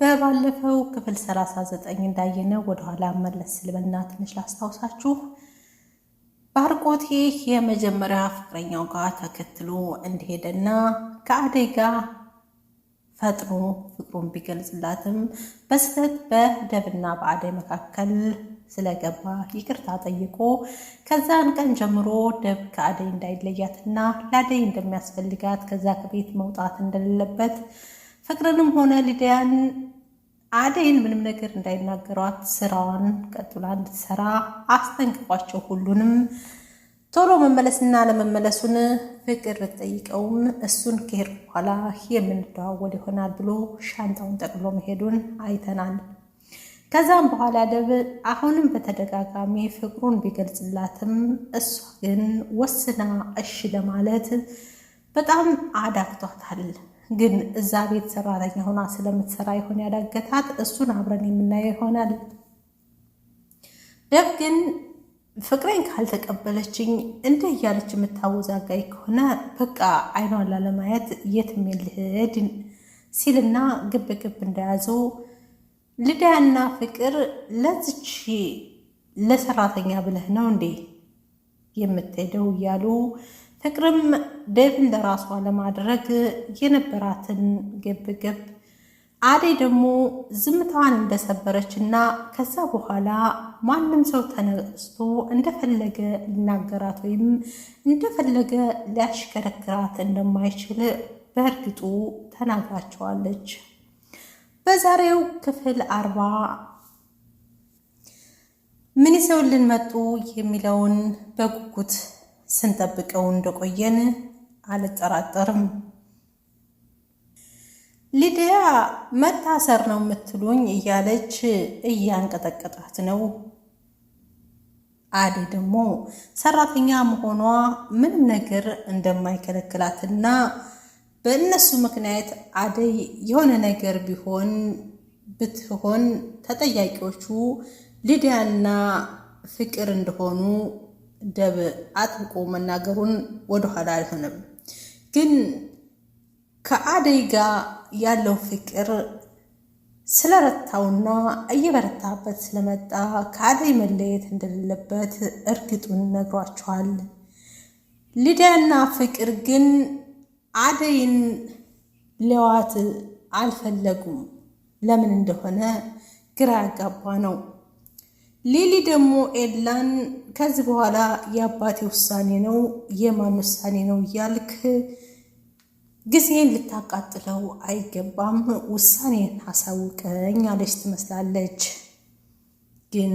በባለፈው ክፍል 39 እንዳየነው ወደኋላ መለስ ልበልና ትንሽ ላስታውሳችሁ። ባርኮቴ የመጀመሪያ ፍቅረኛው ጋር ተከትሎ እንደሄደና ከአደይ ጋር ፈጥኖ ፍቅሩን ቢገልጽላትም በስህተት በደብና በአደይ መካከል ስለገባ ይቅርታ ጠይቆ ከዛን ቀን ጀምሮ ደብ ከአደይ እንዳይለያትና ለአደይ እንደሚያስፈልጋት ከዛ ከቤት መውጣት እንደሌለበት ፍቅርንም ሆነ ሊዲያን አደይን ምንም ነገር እንዳይናገሯት ስራዋን ቀጥላ እንድትሰራ አስጠንቅቋቸው ሁሉንም ቶሎ መመለስና ለመመለሱን ፍቅር ብትጠይቀውም እሱን ከሄድ በኋላ የምንደዋወል ይሆናል ብሎ ሻንጣውን ጠቅሎ መሄዱን አይተናል። ከዛም በኋላ ደብ አሁንም በተደጋጋሚ ፍቅሩን ቢገልጽላትም እሷ ግን ወስና እሺ ለማለት በጣም አዳግቷታል። ግን እዛ ቤት ሰራተኛ ሆና ስለምትሰራ ይሆን ያዳገታት፣ እሱን አብረን የምናየው ይሆናል። ደብ ግን ፍቅሬን ካልተቀበለችኝ እንደ እያለች የምታወዛጋይ ከሆነ በቃ አይኗን ላለማየት የትም ልሄድ ሲልና ግብ ግብ እንደያዙ ሊዲያና ፍቅር ለዚች ለሰራተኛ ብለህ ነው እንዴ የምትሄደው እያሉ ፍቅርም ደብን ለራሷ ለማድረግ የነበራትን ግብ አደይ ደግሞ ዝምታዋን እንደሰበረችና ከዛ በኋላ ማንም ሰው ተነስቶ እንደፈለገ ሊናገራት ወይም እንደፈለገ ሊያሽከረክራት እንደማይችል በእርግጡ ተናግራቸዋለች። በዛሬው ክፍል 40 ምን ይዘውልን መጡ የሚለውን በጉጉት ስንጠብቀው እንደቆየን አልጠራጠርም። ሊዲያ መታሰር ነው የምትሉኝ እያለች እያንቀጠቀጣት ነው። አደይ ደግሞ ሰራተኛ መሆኗ ምንም ነገር እንደማይከለክላትና በእነሱ ምክንያት አደይ የሆነ ነገር ብትሆን ተጠያቂዎቹ ሊዲያና ፍቅር እንደሆኑ ደብ አጥብቆ መናገሩን ወደኋላ አልሆነም። ግን ከአደይ ጋር ያለው ፍቅር ስለረታውና እየበረታበት ስለመጣ ከአደይ መለየት እንደሌለበት እርግጡን ነግሯቸዋል። ሊዲያና ፍቅር ግን አደይን ሊዋት አልፈለጉም። ለምን እንደሆነ ግራ ያጋባ ነው። ሊሊ ደግሞ ኤላን ከዚህ በኋላ የአባቴ ውሳኔ ነው የማን ውሳኔ ነው እያልክ ጊዜን ልታቃጥለው አይገባም፣ ውሳኔን አሳውቀኝ አለች ትመስላለች። ግን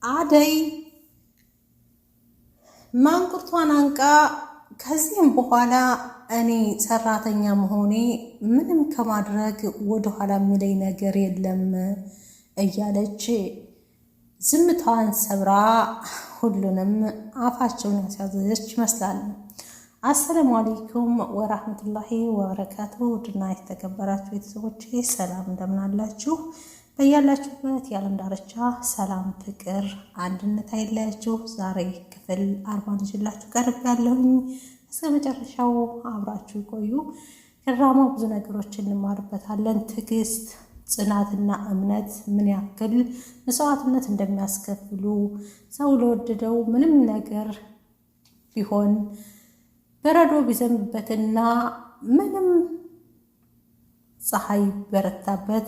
አደይ ማንቁርቷን አንቃ ከዚህም በኋላ እኔ ሰራተኛ መሆኔ ምንም ከማድረግ ወደኋላ የሚለኝ ነገር የለም እያለች ዝምታዋን ሰብራ ሁሉንም አፋቸውን ያስያዘች ይመስላል። አሰላሙ አለይኩም ወራህመቱላሂ ወበረካቱ። ውድና የተከበራችሁ ቤተሰቦቼ ሰላም እንደምናላችሁ፣ በያላችሁበት የዓለም ዳርቻ ሰላም፣ ፍቅር፣ አንድነት አይለያችሁ። ዛሬ ክፍል 40 ይዤላችሁ ቀርቤያለሁኝ። እስከ መጨረሻው አብራችሁ ይቆዩ። ድራማው ብዙ ነገሮችን እንማርበታለን። ትዕግስት፣ ጽናትና እምነት ምን ያክል መስዋዕትነት እንደሚያስከፍሉ፣ ሰው ለወደደው ምንም ነገር ቢሆን በረዶ ቢዘንብበትና ምንም ፀሐይ በረታበት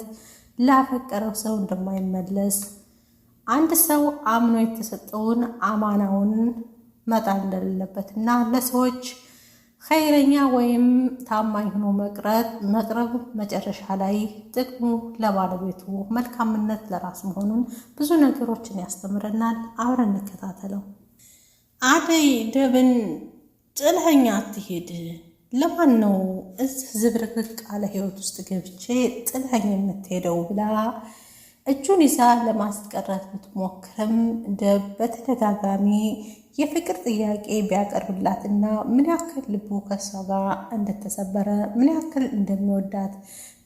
ላፈቀረው ሰው እንደማይመለስ፣ አንድ ሰው አምኖ የተሰጠውን አማናውን መጣል እንደሌለበትና ለሰዎች ኸይረኛ ወይም ታማኝ ሆኖ መቅረብ መጨረሻ ላይ ጥቅሙ ለባለቤቱ መልካምነት ለራስ መሆኑን ብዙ ነገሮችን ያስተምረናል። አብረን እንከታተለው። አደይ ደብን ጥለኸኝ አትሄድ፣ ለማን ነው እዚህ ዝብርቅርቅ ያለ ህይወት ውስጥ ገብቼ ጥለኸኝ የምትሄደው ብላ እጁን ይዛ ለማስቀረት ብትሞክርም ደብ በተደጋጋሚ የፍቅር ጥያቄ ቢያቀርብላትና ምን ያክል ልቡ ከሷ ጋር እንደተሰበረ ምን ያክል እንደሚወዳት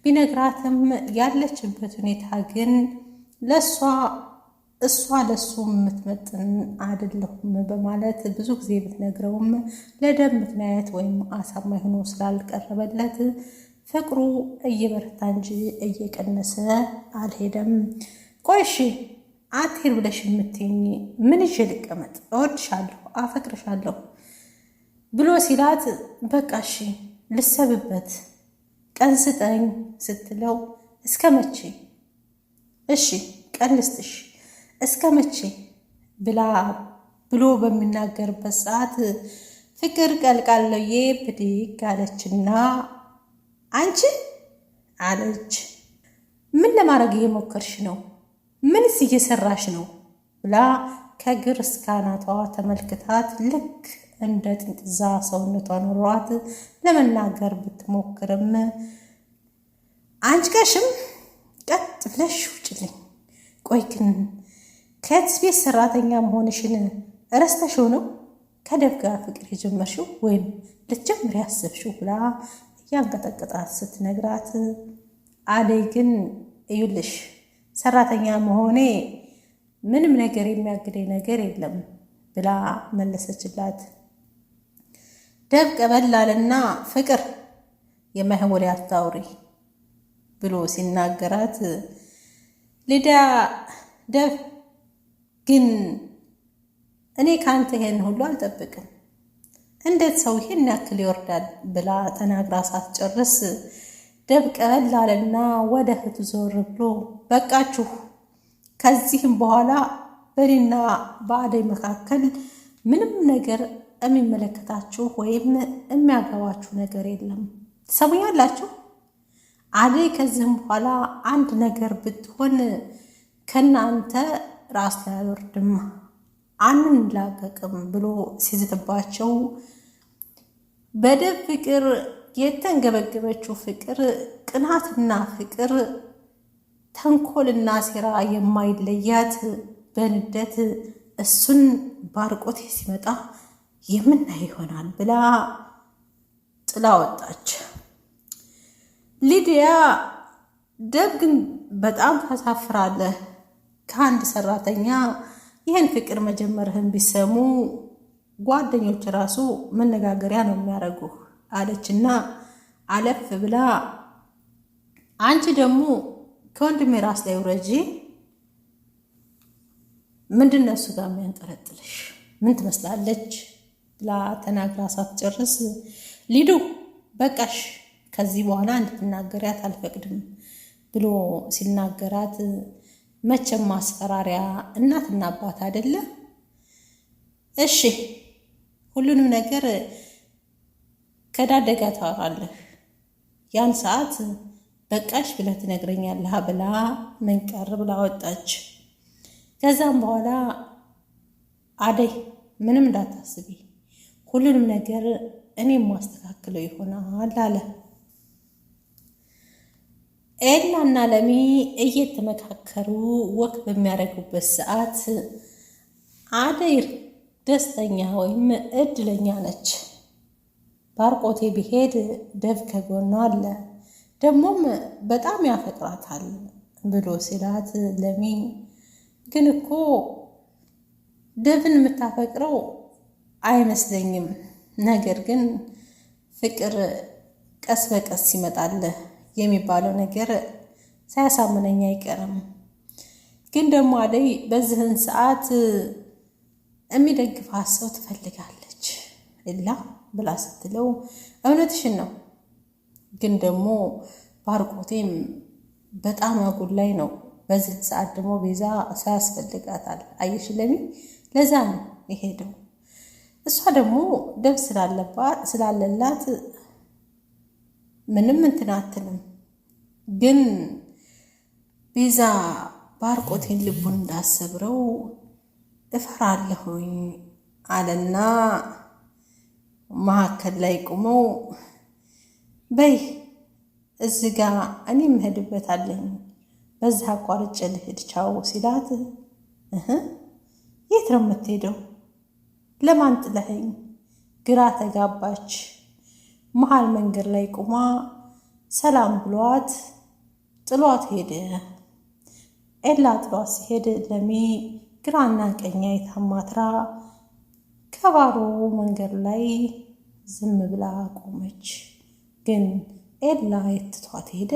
ቢነግራትም ያለችበት ሁኔታ ግን እሷ ለሱ የምትመጥን አይደለሁም በማለት ብዙ ጊዜ ብትነግረውም ለደም ምክንያት ወይም አሳማኝ ሆኖ ስላልቀረበለት ፍቅሩ እየበረታ እንጂ እየቀነሰ አልሄደም። ቆይሽ አትሄድ ብለሽ የምትይኝ ምን ይዤ ልቀመጥ? እወድሻለሁ፣ አፈቅርሻለሁ ብሎ ሲላት በቃ እሺ ልሰብበት ቀን ስጠኝ ስትለው እስከ መቼ? እሺ ቀን ልስጥሽ እስከ መቼ ብሎ በሚናገርበት ሰዓት ፍቅር ቀልቃለዬ ብድግ አለችና አንቺ አለች። ምን ለማድረግ እየሞከርሽ ነው? ምንስ እየሰራሽ ነው? ብላ ከግር እስከ አናቷ ተመልክታት ልክ እንደ ጥንቅዛ ሰውነቷ ኖሯት ለመናገር ብትሞክርም አንቺ ቀሽም ቀጥ ብለሽ ውጭልኝ። ቆይ ግን ከዚህ ቤት ሰራተኛ መሆንሽን ረስተሽው ነው ከደብ ጋር ፍቅር የጀመርሽው ወይም ልትጀምር ያሰብሽው? ብላ እያንቀጠቀጣት ስትነግራት አደይ ግን እዩልሽ ሰራተኛ መሆኔ ምንም ነገር የሚያግደኝ ነገር የለም ብላ መለሰችላት። ደብ ቀበላለና ፍቅር የማይሆን ወሬ አታውሪ ብሎ ሲናገራት ሊዲያ ደብ ግን እኔ ካንተ ይሄን ሁሉ አልጠብቅም፣ እንዴት ሰው ይሄን ያክል ይወርዳል ብላ ተናግራ ሳትጨርስ ደብ ቀበላለና ወደ እህቱ ዞር ብሎ በቃችሁ፣ ከዚህም በኋላ በእኔና በአደይ መካከል ምንም ነገር የሚመለከታችሁ ወይም የሚያገባችሁ ነገር የለም። ትሰሙኛላችሁ? አደይ ከዚህም በኋላ አንድ ነገር ብትሆን ከናንተ ራስ ላይ አይወርድም፣ አንላቀቅም ብሎ ሲዝትባቸው በደብ ፍቅር የተንገበገበችው ፍቅር ቅናትና ፍቅር ተንኮልና ሴራ የማይለያት በንደት እሱን ባርቆቴ ሲመጣ የምናይ ይሆናል ብላ ጥላ ወጣች። ሊዲያ ደብ ግን በጣም ታሳፍራለህ፣ ከአንድ ሰራተኛ ይህን ፍቅር መጀመርህን ቢሰሙ ጓደኞች ራሱ መነጋገሪያ ነው የሚያደርጉ አለችና አለፍ ብላ አንቺ ደግሞ ከወንድሜ ራስ ላይ ውረጂ፣ ምንድን ነው እሱ ጋር የሚያንጠለጥልሽ? ምን ትመስላለች ብላ ተናግራ ሳትጨርስ ሊዱ በቃሽ፣ ከዚህ በኋላ እንድትናገሪያት አልፈቅድም ብሎ ሲናገራት መቼም ማስፈራሪያ እናትና አባት አይደለ? እሺ ሁሉንም ነገር ከዳደጋ ታወራለህ፣ ያን ሰዓት በቃሽ ብለህ ትነግረኛለህ ብላ መንቀር ብላ ወጣች። ከዛም በኋላ አደይ ምንም እንዳታስቢ፣ ሁሉንም ነገር እኔም ማስተካክለው ይሆናል አለ። ኤላና ለሚ እየተመካከሩ ወክ በሚያደርጉበት ሰዓት አደይ ደስተኛ ወይም እድለኛ ነች። ባርቆቴ ቢሄድ ደብ ከጎኗ አለ፣ ደግሞም በጣም ያፈቅራታል ብሎ ሲላት ለሚ ግን እኮ ደብን የምታፈቅረው አይመስለኝም፣ ነገር ግን ፍቅር ቀስ በቀስ ይመጣልህ የሚባለው ነገር ሳያሳምነኝ አይቀርም። ግን ደግሞ አደይ በዚህን ሰዓት የሚደግፋት ሰው ትፈልጋለች ኢላ ብላ ስትለው እውነትሽን ነው፣ ግን ደግሞ ባርቆቴም በጣም አጉል ላይ ነው። በዚህ ሰዓት ደግሞ ቤዛ ሳያስፈልጋታል። አየሽ ለሚ ለዛ ነው የሄደው። እሷ ደግሞ ደብ ስላለላት ምንም እንትን አትልም። ግን ቤዛ ባርቆቴን ልቡን እንዳሰብረው እፈራለሁኝ አለና መሀከል ላይ ቁመው በይ እዚህ ጋ እኔ የምሄድበት አለኝ፣ በዛ አቋርጬ ልሄድ ቻው ሲላት የት ነው የምትሄደው? ለማን ጥለኸኝ? ግራ ተጋባች። መሀል መንገድ ላይ ቁማ ሰላም ብሏት ጥሏት ሄደ። ኤላ ጥሏት ሲሄድ ለሚ ግራና ቀኛ የታማትራ ከባዶ መንገድ ላይ ዝም ብላ ቆመች። ግን ኤላ የትቷት ሄደ?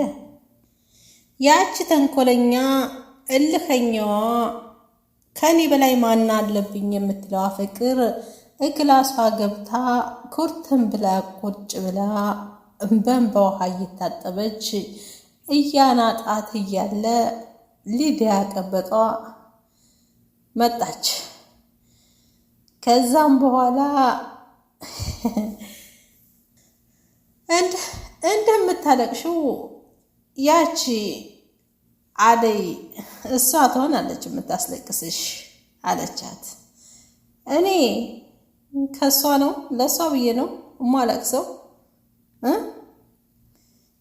ያቺ ተንኮለኛ እልኸኛዋ ከኔ በላይ ማን አለብኝ የምትለዋ ፍቅር እክላሷ ገብታ ኩርትን ብላ ቁጭ ብላ በውሃ እየታጠበች እያናጣት እያለ ሊዲያ ቀበጧ መጣች። ከዛም በኋላ እንደምታለቅሽው ያቺ አደይ እሷ ትሆናለች የምታስለቅስሽ አለቻት። እኔ ከሷ ነው ለሷ ብዬ ነው እማለቅሰው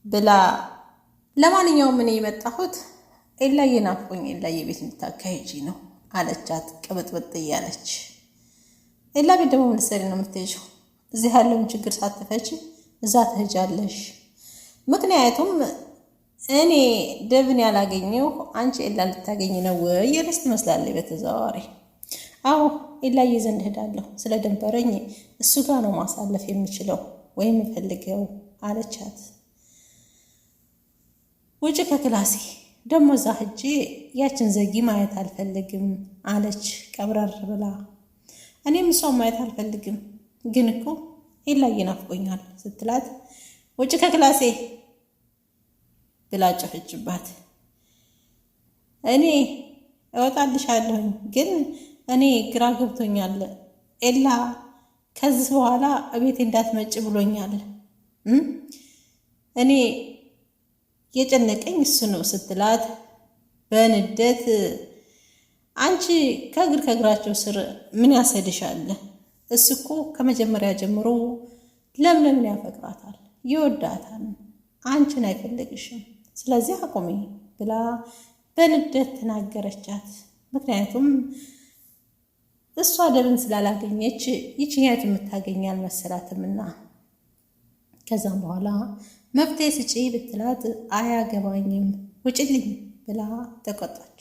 ብላ ለማንኛውም እኔ የመጣሁት ኤላዬ ናፍቆኝ ኤላዬ ቤት እንድታካሂጂ ነው አለቻት። ቅብጥብጥ እያለች ኤላ ቤት ደግሞ ምን ልትሰሪ ነው የምትሄጂው? እዚህ ያለውን ችግር ሳትፈቺ እዛ ትሄጃለሽ። ምክንያቱም እኔ ደብን ያላገኘው አንቺ ኤላ ልታገኝ ነው እያለች ትመስላለች በተዘዋዋሪ። አዎ ኤላዬ ዘንድ ሄዳለሁ፣ ስለ ደንበረኝ እሱ ጋር ነው ማሳለፍ የምችለው ወይም የምፈልገው አለቻት። ውጭ ከክላሴ ደሞ እዛ ሂጄ ያችን ዘጊ ማየት አልፈልግም አለች ቀብረር ብላ። እኔም እሷን ማየት አልፈልግም ግን እኮ ኤላዬ ናፍቆኛል ስትላት ውጭ ከክላሴ ብላ ጮኸችባት። እኔ እወጣልሻለሁኝ ግን እኔ ግራ ገብቶኛል ኤላ ከዚህ በኋላ እቤቴ እንዳትመጭ ብሎኛል። እኔ የጨነቀኝ እሱ ነው ስትላት በንደት አንቺ ከእግራቸው ስር ምን ያሰድሻል? እሱ እኮ ከመጀመሪያ ጀምሮ ለምለምን ያፈቅራታል፣ ይወዳታል፣ አንቺን አይፈልግሽም። ስለዚህ አቁሚ ብላ በንደት ተናገረቻት። ምክንያቱም እሷ ደብን ስላላገኘች ይችኛት የምታገኝ አልመሰላትምና። ከዛም በኋላ መፍትሄ ስጪ ብትላት አያገባኝም ውጭልኝ ብላ ተቆጣች።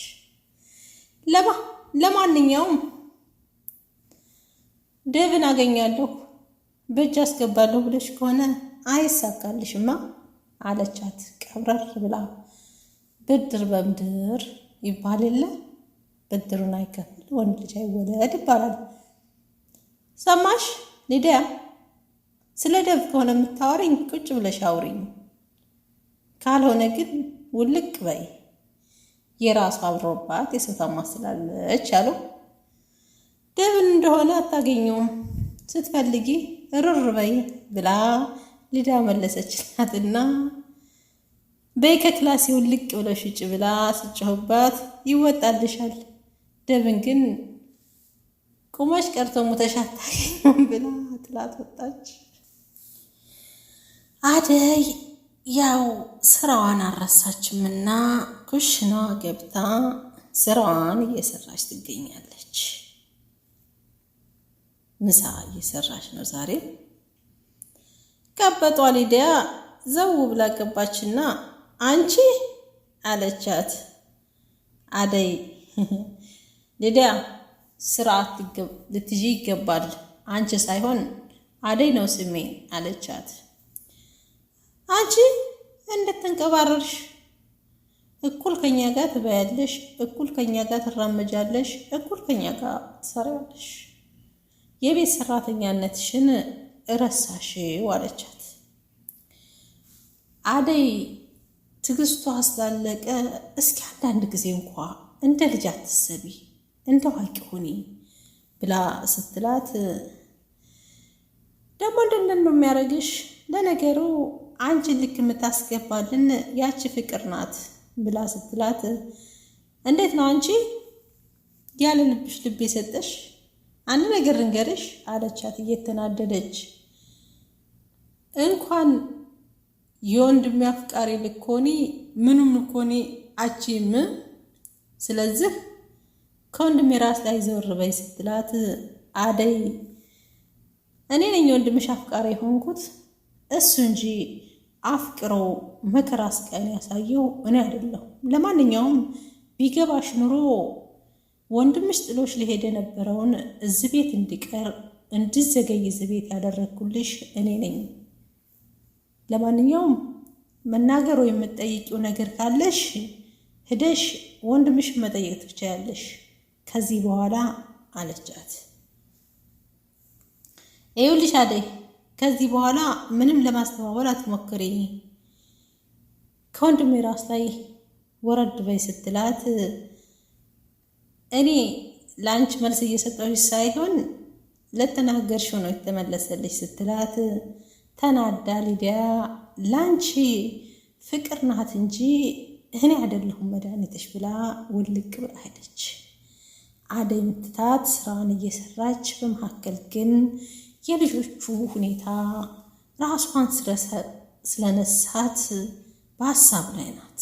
ለማንኛውም ደብን አገኛለሁ በእጅ አስገባለሁ ብለሽ ከሆነ አይሳካልሽማ አለቻት ቀብረር ብላ። ብድር በምድር ይባል የለ ብድሩን አይከፍል ወንድ ልጅ አይወለድ ይባላል። ሰማሽ ሊዲያ? ስለ ደብ ከሆነ የምታወሪኝ ቁጭ ብለሽ አውሪኝ፣ ካልሆነ ግን ውልቅ በይ። የራሷ አብሮባት የሰው ታማስላለች አሉ። ደብን እንደሆነ አታገኘውም፣ ስትፈልጊ ርር በይ ብላ ሊዲያ መለሰችላትና በይ ከክላሴ ውልቅ ብለሽ ውጭ ብላ ስጮህባት ይወጣልሻል፣ ደብን ግን ቁመሽ ቀርቶ ሞተሽ አታገኘውም ብላ ትላት ወጣች። አደይ ያው ስራዋን አልረሳችምና ኩሽና ገብታ ስራዋን እየሰራች ትገኛለች። ምሳ እየሰራች ነው ዛሬ። ቀበጧ ሊዲያ ዘው ብላ ገባችና አንቺ አለቻት። አደይ ሊዲያ ስርዓት ልትይዢ ይገባል፣ አንቺ ሳይሆን አደይ ነው ስሜ አለቻት። አንቺ እንድትንቀባረርሽ እኩል ከኛ ጋር ትበያለሽ፣ እኩል ከኛ ጋር ትራመጃለሽ፣ እኩል ከኛ ጋር ትሰሪያለሽ። የቤት ሰራተኛነትሽን እረሳሽው አለቻት። አደይ ትግስቷ ስላለቀ እስኪ አንዳንድ ጊዜ እንኳ እንደ ልጅ አትሰቢ፣ እንደ አዋቂ ሁኒ ብላ ስትላት ደግሞ እንደምን ነው የሚያደርግሽ? ለነገሩ አንቺን ልክ የምታስገባልን ያቺ ፍቅር ናት ብላ ስትላት እንዴት ነው አንቺ ያለ ልብሽ ልብ የሰጠሽ? አንድ ነገር እንገርሽ አለቻት እየተናደደች። እንኳን የወንድም አፍቃሪ ልኮኒ ምኑም ልኮኒ አቺም፣ ስለዚህ ከወንድሜ ራስ ላይ ዘወር በይ ስትላት አደይ እኔ ነኝ ወንድምሽ አፍቃሪ ሆንኩት እሱ እንጂ አፍቅረው መከራ ስቃይን ያሳየው እኔ አይደለሁም። ለማንኛውም ቢገባሽ ኑሮ ወንድምሽ ጥሎሽ ሊሄድ የነበረውን እዚህ ቤት እንዲቀር እንዲዘገይ እዚህ ቤት ያደረግኩልሽ እኔ ነኝ። ለማንኛውም መናገር ወይ የምትጠይቂው ነገር ካለሽ ሂደሽ ወንድምሽ መጠየቅ ትችያለሽ ከዚህ በኋላ አለቻት። ይኸውልሽ አደይ ከዚህ በኋላ ምንም ለማስተባበል አትሞክሪ፣ ከወንድሜ ራስ ላይ ወረድ በይ ስትላት እኔ ለአንቺ መልስ እየሰጠሁሽ ሳይሆን ለተናገርሽው ነው የተመለሰልሽ ስትላት ተናዳ ሊዲያ ላንቺ ፍቅር ናት እንጂ እኔ አይደለሁም መድኃኒትሽ ብላ ውልቅ ብላ ሄደች። አደይ ምትታት ስራዋን እየሰራች በመካከል ግን የልጆቹ ሁኔታ ራሷን ስለነሳት በሀሳብ ላይ ናት።